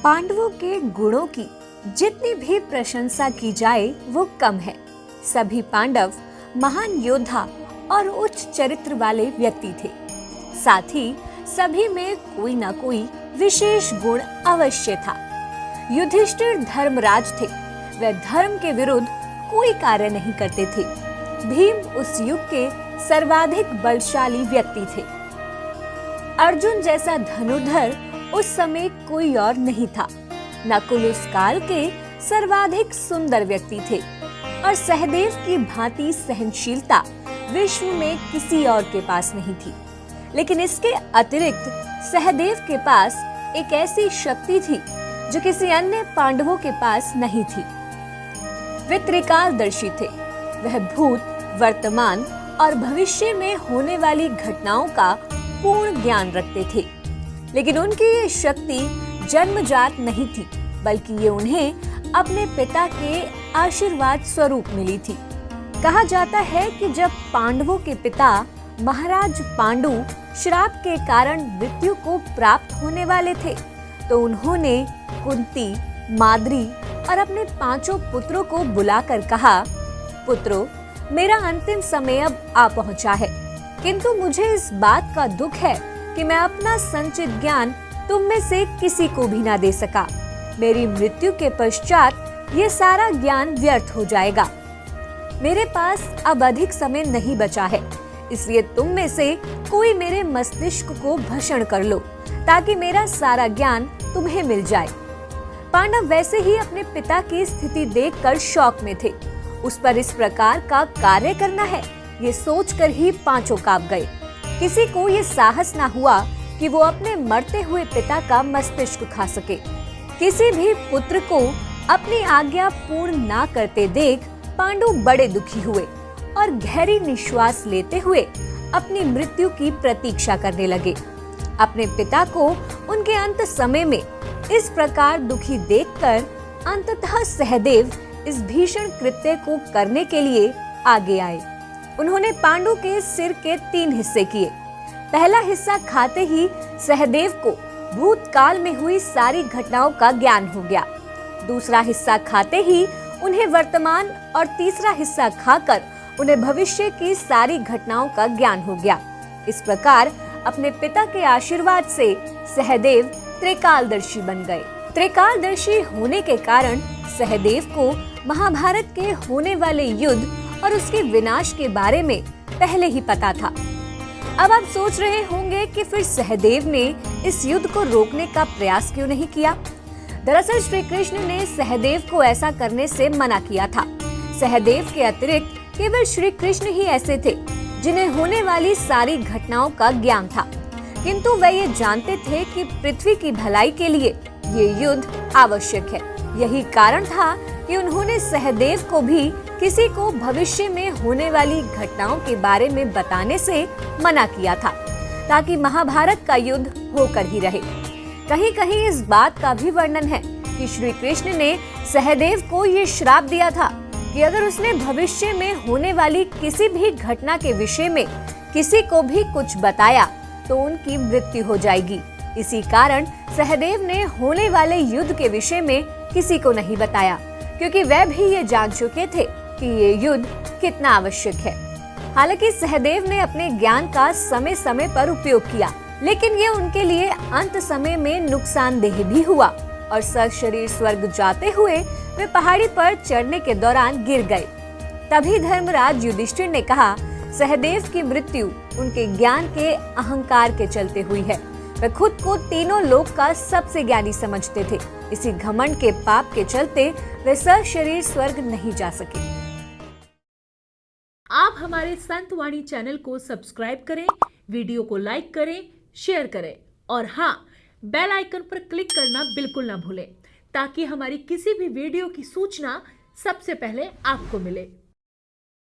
पांडवों के गुणों की जितनी भी प्रशंसा की जाए वो कम है। सभी पांडव महान योद्धा और उच्च चरित्र वाले व्यक्ति थे। साथ ही सभी में कोई न कोई विशेष गुण अवश्य था। युधिष्ठिर धर्मराज थे। वे धर्म के विरुद्ध कोई कार्य नहीं करते थे। भीम उस युग के सर्वाधिक बलशाली व्यक्ति थे। अर्जुन जैसा धनुर्धर उस समय कोई और नहीं था। नकुल उस काल के सर्वाधिक सुंदर व्यक्ति थे और सहदेव की भांति सहनशीलता विश्व में किसी और के पास नहीं थी। लेकिन इसके अतिरिक्त सहदेव के पास एक ऐसी शक्ति थी जो किसी अन्य पांडवों के पास नहीं थी। वे त्रिकालदर्शी थे। वह भूत, वर्तमान और भविष्य में होने वाली घटनाओं का पूर्ण ज्ञान रखते थे। लेकिन उनकी ये शक्ति जन्मजात नहीं थी, बल्कि ये उन्हें अपने पिता के आशीर्वाद स्वरूप मिली थी। कहा जाता है कि जब पांडवों के पिता महाराज पांडु श्राप के कारण मृत्यु को प्राप्त होने वाले थे, तो उन्होंने कुंती, माद्री और अपने 5 पुत्रों को बुलाकर कहा, पुत्रों, मेरा अंतिम समय अब आ पहुंचा है, किंतु मुझे इस बात का दुख है कि मैं अपना संचित ज्ञान तुम में से किसी को भी ना दे सका। मेरी मृत्यु के पश्चात ये सारा ज्ञान व्यर्थ हो जाएगा। मेरे पास अब अधिक समय नहीं बचा है, इसलिए तुम में से कोई मेरे मस्तिष्क को भक्षण कर लो, ताकि मेरा सारा ज्ञान तुम्हें मिल जाए। पांडव वैसे ही अपने पिता की स्थिति देखकर शौक में थे। उस पर इस प्रकार का कार्य करना है, ये सोचकर ही 5 कांप गए। किसी को ये साहस ना हुआ कि वो अपने मरते हुए पिता का मस्तिष्क खा सके। किसी भी पुत्र को अपनी आज्ञा पूर्ण ना करते देख पांडु बड़े दुखी हुए और गहरी निश्वास लेते हुए अपनी मृत्यु की प्रतीक्षा करने लगे। अपने पिता को उनके अंत समय में इस प्रकार दुखी देखकर अंततः सहदेव इस भीषण कृत्य को करने के लिए आगे आए। उन्होंने पांडु के सिर के 3 हिस्से किए। पहला हिस्सा खाते ही सहदेव को भूतकाल में हुई सारी घटनाओं का ज्ञान हो गया। दूसरा हिस्सा खाते ही उन्हें वर्तमान और तीसरा हिस्सा खाकर उन्हें भविष्य की सारी घटनाओं का ज्ञान हो गया। इस प्रकार अपने पिता के आशीर्वाद से सहदेव त्रिकालदर्शी बन गए। त्रिकालदर्शी होने के कारण सहदेव को महाभारत के होने वाले युद्ध और उसके विनाश के बारे में पहले ही पता था। अब आप सोच रहे होंगे कि फिर सहदेव ने इस युद्ध को रोकने का प्रयास क्यों नहीं किया? दरअसल श्री कृष्ण ने सहदेव को ऐसा करने से मना किया था। सहदेव के अतिरिक्त केवल श्री कृष्ण ही ऐसे थे जिन्हें होने वाली सारी घटनाओं का ज्ञान था, किंतु वे ये जानते थे कि पृथ्वी की भलाई के लिए ये युद्ध आवश्यक है। यही कारण था कि उन्होंने सहदेव को भी किसी को भविष्य में होने वाली घटनाओं के बारे में बताने से मना किया था, ताकि महाभारत का युद्ध होकर ही रहे। कहीं कहीं इस बात का भी वर्णन है कि श्री कृष्ण ने सहदेव को ये श्राप दिया था कि अगर उसने भविष्य में होने वाली किसी भी घटना के विषय में किसी को भी कुछ बताया तो उनकी मृत्यु हो जाएगी। इसी कारण सहदेव ने होने वाले युद्ध के विषय में किसी को नहीं बताया, क्योंकि वह भी ये जान चुके थे कि ये युद्ध कितना आवश्यक है। हालांकि सहदेव ने अपने ज्ञान का समय समय पर उपयोग किया, लेकिन ये उनके लिए अंत समय में नुकसानदेह भी हुआ और सशरीर स्वर्ग जाते हुए वे पहाड़ी पर चढ़ने के दौरान गिर गए। तभी धर्मराज युधिष्ठिर ने कहा, सहदेव की मृत्यु उनके ज्ञान के अहंकार के चलते हुई है। वे खुद को तीनों लोक का सबसे ज्ञानी समझते थे। इसी घमंड के पाप के चलते वे सशरीर स्वर्ग नहीं जा सके। आप हमारे संत वाणी चैनल को सब्सक्राइब करें, वीडियो को लाइक करें, शेयर करें और हाँ, बेल आइकन पर क्लिक करना बिल्कुल ना भूलें, ताकि हमारी किसी भी वीडियो की सूचना सबसे पहले आपको मिले।